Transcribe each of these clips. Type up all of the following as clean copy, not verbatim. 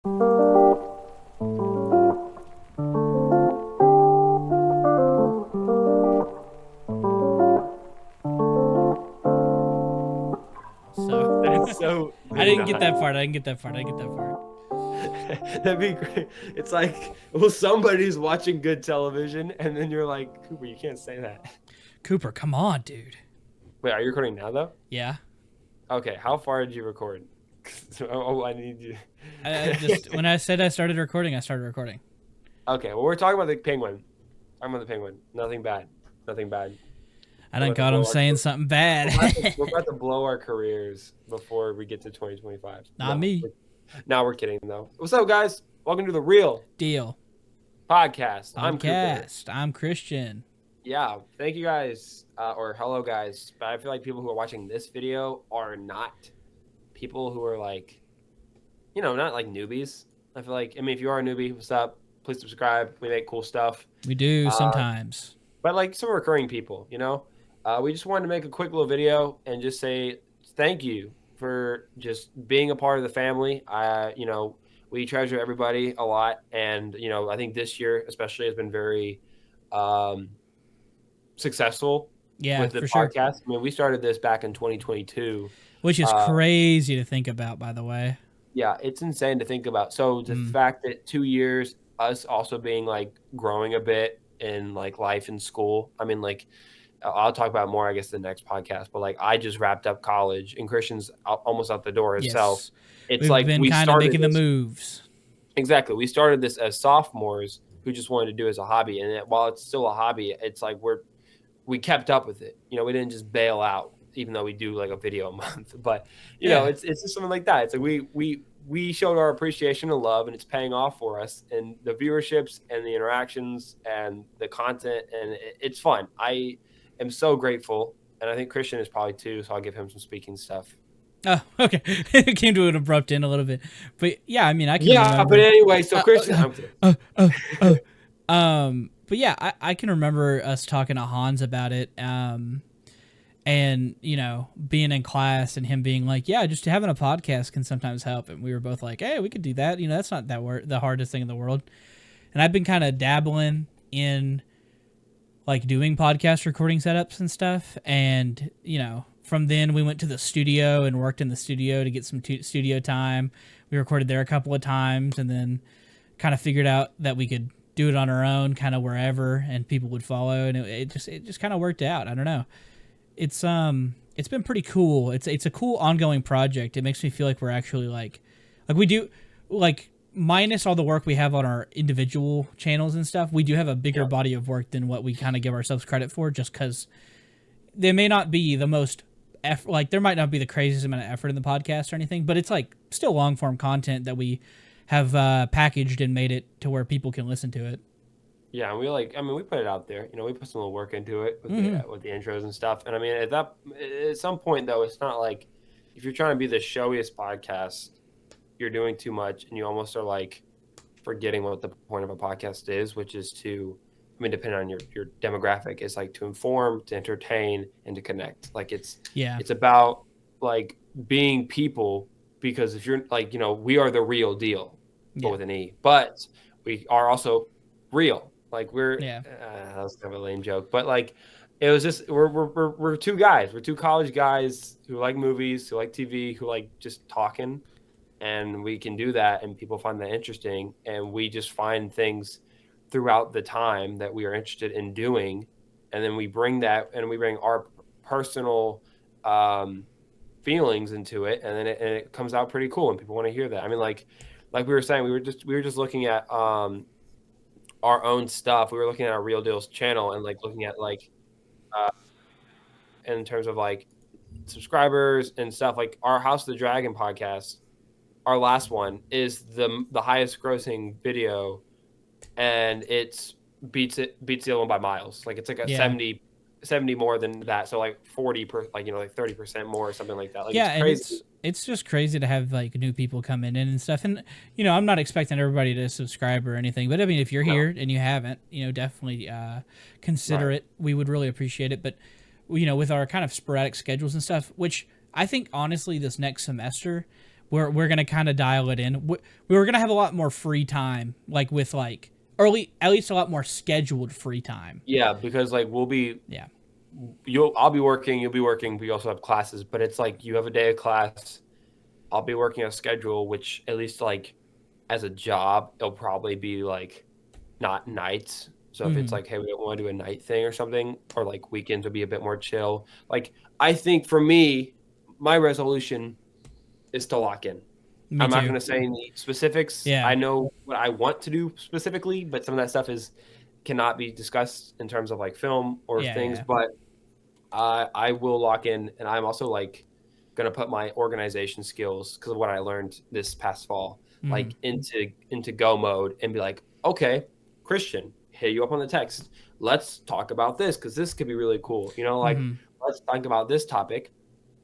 So That's so. I didn't get that part. I didn't get that part. That'd be great. It's like, well, somebody's watching good television, and then you're like, Cooper, you can't say that. Cooper, come on, dude. Wait, are you recording now though? Yeah. Okay, how far did you record? Oh, I need you. I just when I said I started recording, I started recording. Okay, well, we're talking about the penguin. I'm on the penguin. Nothing bad. Nothing bad. I We're done about to got him blow our. saying something bad. We're about to blow our careers before we get to 2025. Not me. Now we're kidding though. What's up, guys? Welcome to the Real Deal. Podcast. I'm Cooper. Podcast. I'm Christian. Yeah, thank you guys, or hello guys. But I feel like people who are watching this video are not people who are like, not like newbies. I feel like, if you are a newbie, what's up? Please subscribe. We make cool stuff. We do sometimes. But like some recurring people, we just wanted to make a quick little video and just say thank you for just being a part of the family. We treasure everybody a lot, and I think this year especially has been very successful with the for sure. podcast. I mean, we started this back in 2022, Which is crazy to think about, by the way. Yeah, it's insane to think about. So the fact that 2 years, us also being like growing a bit in like life and school. I mean, like I'll talk about more, I guess, the next podcast. But like I just wrapped up college, and Christian's almost out the door himself. Yes. It's We've like been we kind of started making this, the moves. Exactly. We started this as sophomores who just wanted to do it as a hobby, and while it's still a hobby, it's like we kept up with it. We didn't just bail out, even though we do like a video a month. But it's just something like that. It's like we showed our appreciation and love, and it's paying off for us, and the viewerships and the interactions and the content, and it's fun. I am so grateful, and I think Christian is probably too. So I'll give him some speaking stuff. Oh, okay. It came to an abrupt end a little bit, but yeah, I mean, I can. Yeah, remember. But anyway, so Christian. But yeah, I can remember us talking to Hans about it, and being in class and him being like, yeah, just having a podcast can sometimes help, and we were both like, hey, we could do that. That's not the hardest thing in the world. And I've been kind of dabbling in like doing podcast recording setups and stuff, and from then we went to the studio and worked in the studio to get some studio time. We recorded there a couple of times, and then kind of figured out that we could do it on our own, kind of wherever, and people would follow, and it just kind of worked out. I don't know. It's been pretty cool. It's a cool ongoing project. It makes me feel like we're actually like we do, like, minus all the work we have on our individual channels and stuff, we do have a bigger body of work than what we kind of give ourselves credit for, just because they may not be the most there might not be the craziest amount of effort in the podcast or anything, but it's like still long form content that we have packaged and made it to where people can listen to it. Yeah, and we put it out there. We put some little work into it with the intros and stuff. And I mean, at some point though, it's not like if you're trying to be the showiest podcast, you're doing too much, and you almost are like forgetting what the point of a podcast is, which is to, depending on your demographic, it's like to inform, to entertain, and to connect. Like it's about like being people, because if you're like, we are the real deal, but with an E, but we are also real. Like that was kind of a lame joke, but like it was just we're two guys, we're two college guys who like movies, who like TV, who like just talking, and we can do that, and people find that interesting, and we just find things throughout the time that we are interested in doing, and then we bring that and we bring our personal feelings into it, and then it comes out pretty cool, and people want to hear that. I mean, like we were saying, we were just looking at our own stuff. We were looking at our Real Deal's channel and like looking at like in terms of like subscribers and stuff. Like our House of the Dragon podcast, our last one, is the highest grossing video, and it beats the other one by miles. Like it's like a 70 more than that, so like 40 like 30% more or something like that. Like it's crazy. And it's just crazy to have like new people coming in and stuff. And I'm not expecting everybody to subscribe or anything, but I mean, if you're here and you haven't, definitely consider it. We would really appreciate it. But with our kind of sporadic schedules and stuff, which I think honestly this next semester we're gonna kind of dial it in. We were gonna have a lot more free time, like with like early, at least a lot more scheduled free time. Yeah, because like we'll be Yeah. I'll be working, you'll be working, we also have classes, but it's like you have a day of class, I'll be working a schedule, which at least like as a job, it'll probably be like not nights. So if it's like, hey, we don't want to do a night thing or something, or like weekends would be a bit more chill. Like I think for me, my resolution is to lock in. Me I'm not too. going to say any specifics. Yeah. I know what I want to do specifically, but some of that stuff cannot be discussed in terms of like film or things. Yeah. But I will lock in, and I'm also like gonna put my organization skills because of what I learned this past fall, like into go mode and be like, okay, Christian, hit you up on the text. Let's talk about this because this could be really cool. You know, like let's talk about this topic.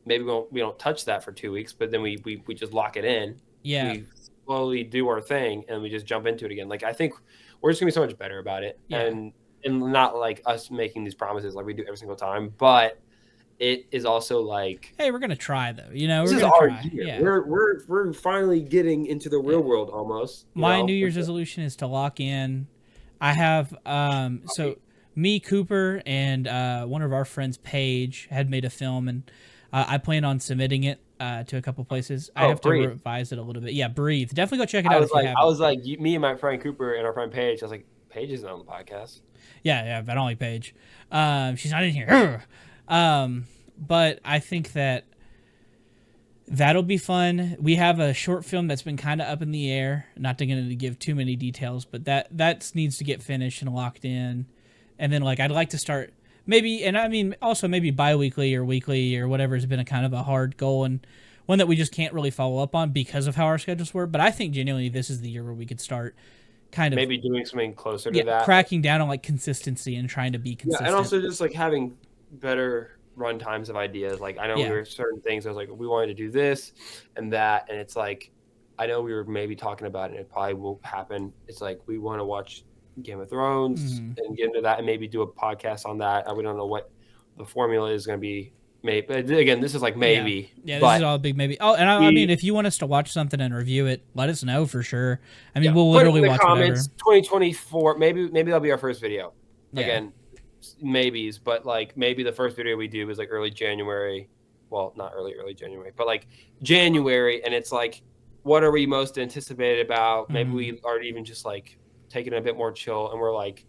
Maybe we don't touch that for 2 weeks, but then we just lock it in. Yeah. We slowly do our thing and we just jump into it again. Like I think we're just gonna be so much better about it. Yeah. And not like us making these promises like we do every single time, but it is also like, hey, we're gonna try though. You know, this we're is gonna our try. year. Yeah. We're finally getting into the real world almost. My New Year's resolution is to lock in. I have so me, Cooper, and one of our friends, Paige, had made a film, and I plan on submitting it to a couple places. I have to revise it a little bit. Yeah, Breathe. Definitely go check it out if you haven't. I was like, me and my friend Cooper and our friend Paige. I was like, Paige isn't on the podcast. Yeah, but I don't like Paige. She's not in here. But I think that'll be fun. We have a short film that's been kind of up in the air. Not going to give too many details, but that needs to get finished and locked in. And then like I'd like to start maybe, and I mean also maybe bi-weekly or weekly or whatever has been a kind of a hard goal and one that we just can't really follow up on because of how our schedules were. But I think genuinely this is the year where we could start kind of maybe doing something closer to that, cracking down on like consistency and trying to be consistent. Yeah, and also just like having better run times of ideas. Like I know there were certain things I was like, we wanted to do this and that, and it's like I know we were maybe talking about it and it probably will happen. It's like we want to watch Game of Thrones and get into that and maybe do a podcast on that. We don't know what the formula is going to be. Maybe, but again, this is like maybe. Yeah, this is all a big maybe. Oh, and I mean, if you want us to watch something and review it, let us know for sure. I mean, we'll literally watch comments, whatever. 2024, maybe that'll be our first video. Again, maybes, but like maybe the first video we do is like early January. Well, not early January, but like January, and it's like, what are we most anticipated about? Maybe we are even just like taking it a bit more chill, and we're like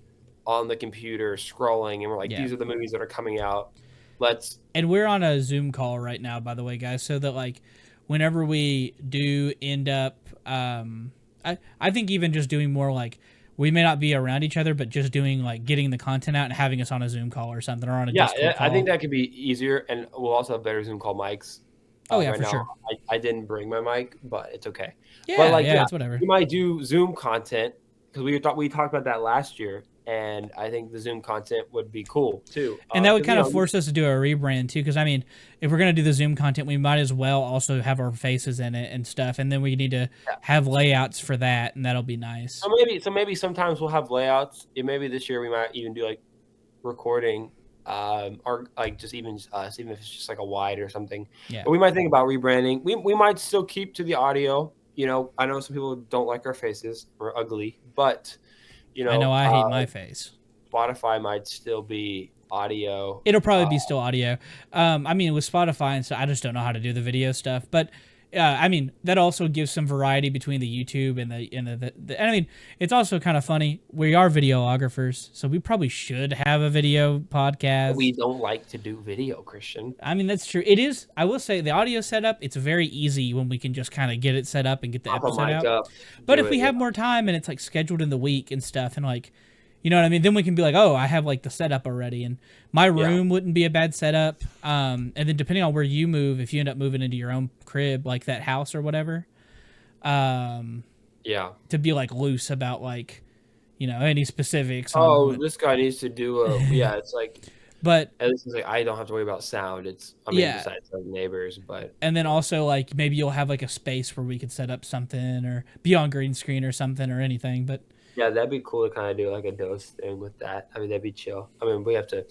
on the computer scrolling, and we're like, these are the movies that are coming out. And we're on a Zoom call right now, by the way, guys, so that like whenever we do end up, I think even just doing more like we may not be around each other, but just doing like getting the content out and having us on a Zoom call or something or on a Discord call. I think that could be easier, and we'll also have better Zoom call mics. For sure. I didn't bring my mic, but it's okay. Yeah, but like, it's whatever. We might do Zoom content because we talked about that last year. And I think the Zoom content would be cool too. And that would kind of force us to do a rebrand too. Because I mean, if we're going to do the Zoom content, we might as well also have our faces in it and stuff. And then we need to have layouts for that. And that'll be nice. So maybe sometimes we'll have layouts. Maybe this year we might even do like recording or like just even us, even if it's just like a wide or something. Yeah. But we might think about rebranding. We might still keep to the audio. You know, I know some people don't like our faces. We're ugly, but you know, I hate my face. Spotify might still be audio. It'll probably be still audio. I mean, with Spotify and stuff, I just don't know how to do the video stuff. But I mean, that also gives some variety between the YouTube and and I mean, it's also kind of funny. We are videographers, so we probably should have a video podcast. We don't like to do video, Christian. I mean, that's true. It is. I will say the audio setup. It's very easy when we can just kind of get it set up and get the episode out. But if we have more time and it's like scheduled in the week and stuff, and like, you know what I mean, then we can be like, oh, I have like the setup already, and my room wouldn't be a bad setup. And then depending on where you move, if you end up moving into your own crib, like that house or whatever, to be like loose about like, you know, any specifics. This guy needs to do a it's like. But at least it's like I don't have to worry about sound. It's besides like neighbors, but and then also like maybe you'll have like a space where we could set up something or be on green screen or something or anything. But yeah, that'd be cool to kind of do like a dose thing with that. I mean, that'd be chill. I mean, we have to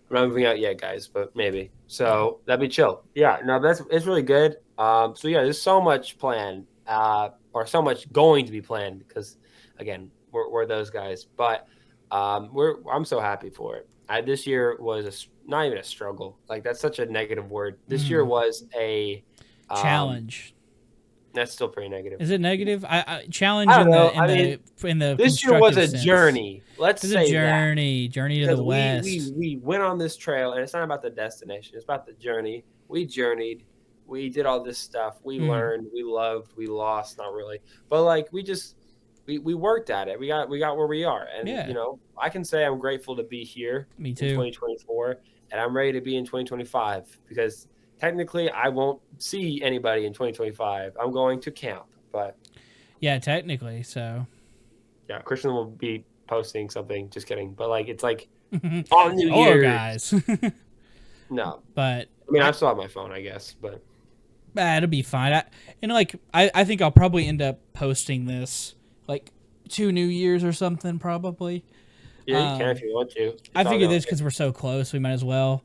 We're not moving out yet, guys, but maybe. So that'd be chill. Yeah, no, it's really good. So yeah, there's so much planned, or so much going to be planned because, again, we're those guys. But I'm so happy for it. This year was not even a struggle. Like that's such a negative word. This year was a challenge. That's still pretty negative. Is it negative? I challenge I don't in know. the This year was constructive a sense. journey. Let's It's say a journey to because the west. we went on this trail, and it's not about the destination. It's about the journey. We journeyed. We did all this stuff. We learned. We loved. We lost. Not really, but like we worked at it. We got where we are, and Yeah. you know, I can say I'm grateful to be here. Me too. In 2024, and I'm ready to be in 2025 because technically I won't see anybody in 2025. I'm going to camp, but yeah, technically. So yeah, Christian will be posting something. Just kidding, but like it's like on New Hello, Year's. guys. No, but I mean I still have my phone, I guess, but it'll be fine. I think I'll probably end up posting this like 2 New Years or something, probably. yeah, you can if you want to. I figured this because we're so close, we might as well.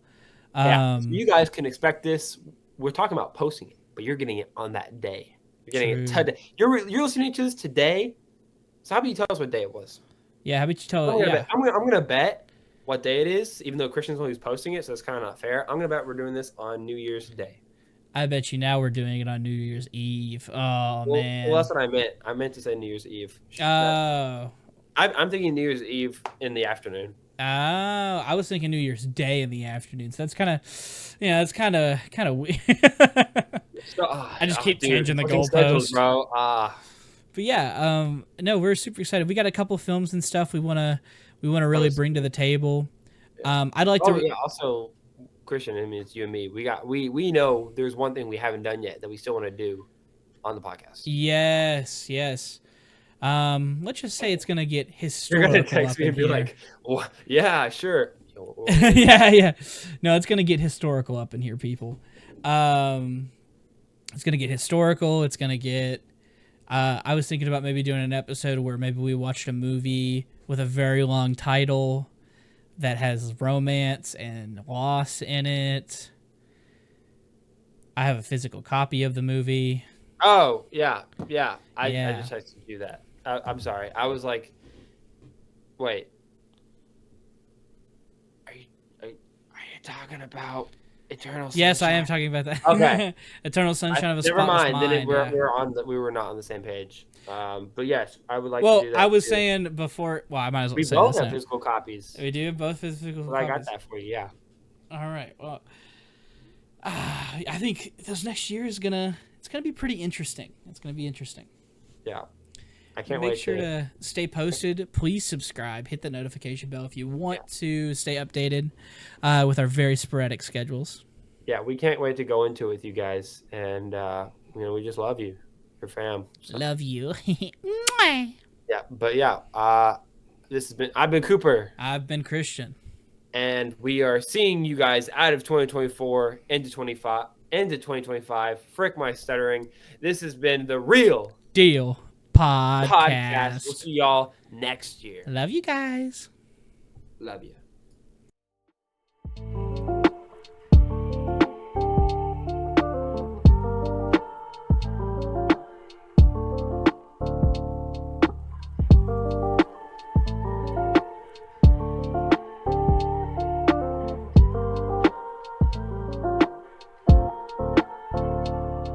Yeah, so you guys can expect this. We're talking about posting it, but you're getting it on that day. You're getting it today. You're listening to this today. So how about you tell us what day it was? Yeah, how about you tell it? I'm gonna bet what day it is, even though Christian's the one who's posting it, so it's kind of not fair. I'm gonna bet we're doing this on New Year's Day. I bet you now we're doing it on New Year's Eve. Oh man. Well, that's what I meant. I meant to say New Year's Eve. Oh. I'm thinking New Year's Eve in the afternoon. Oh, I was thinking New Year's Day in the afternoon. So that's kind of, that's kind of weird. I just keep changing the goalposts, bro. But yeah, no, we're super excited. We got a couple films and stuff we wanna really bring to the table. I'd like to. Yeah. Also, Christian, I mean, it's you and me. We know there's one thing we haven't done yet that we still want to do on the podcast. Yes. Let's just say it's gonna get historical. You're gonna text me and be like, well, "Yeah, sure." yeah. No, it's gonna get historical up in here, people. It's gonna get historical. It's gonna get. I was thinking about maybe doing an episode where maybe we watched a movie with a very long title that has romance and loss in it. I have a physical copy of the movie. Oh, yeah. I just had to do that. I'm sorry. I was like, wait. Are you talking about Eternal Sunshine? Yes, I am talking about that. Okay. Eternal Sunshine of a Spotless Mind. Never mind. Then we were not on the same page. But yes, I would like to do that. Well, I was saying before. Well, I might as well say this. We both have physical copies. We do have both physical copies. I got that for you. Yeah. All right. Well, I think this next year is it's gonna be pretty interesting. It's gonna be interesting. Yeah. I can't wait. Make sure to stay posted. Please subscribe. Hit the notification bell if you want to stay updated with our very sporadic schedules. Yeah, we can't wait to go into it with you guys, and we just love you, your fam. So. Love you. Yeah, but yeah, I've been Cooper. I've been Christian, and we are seeing you guys out of 2024 into 2025. Frick my stuttering. This has been the Real Deal podcast. We'll see y'all next year. Love you guys. Love you.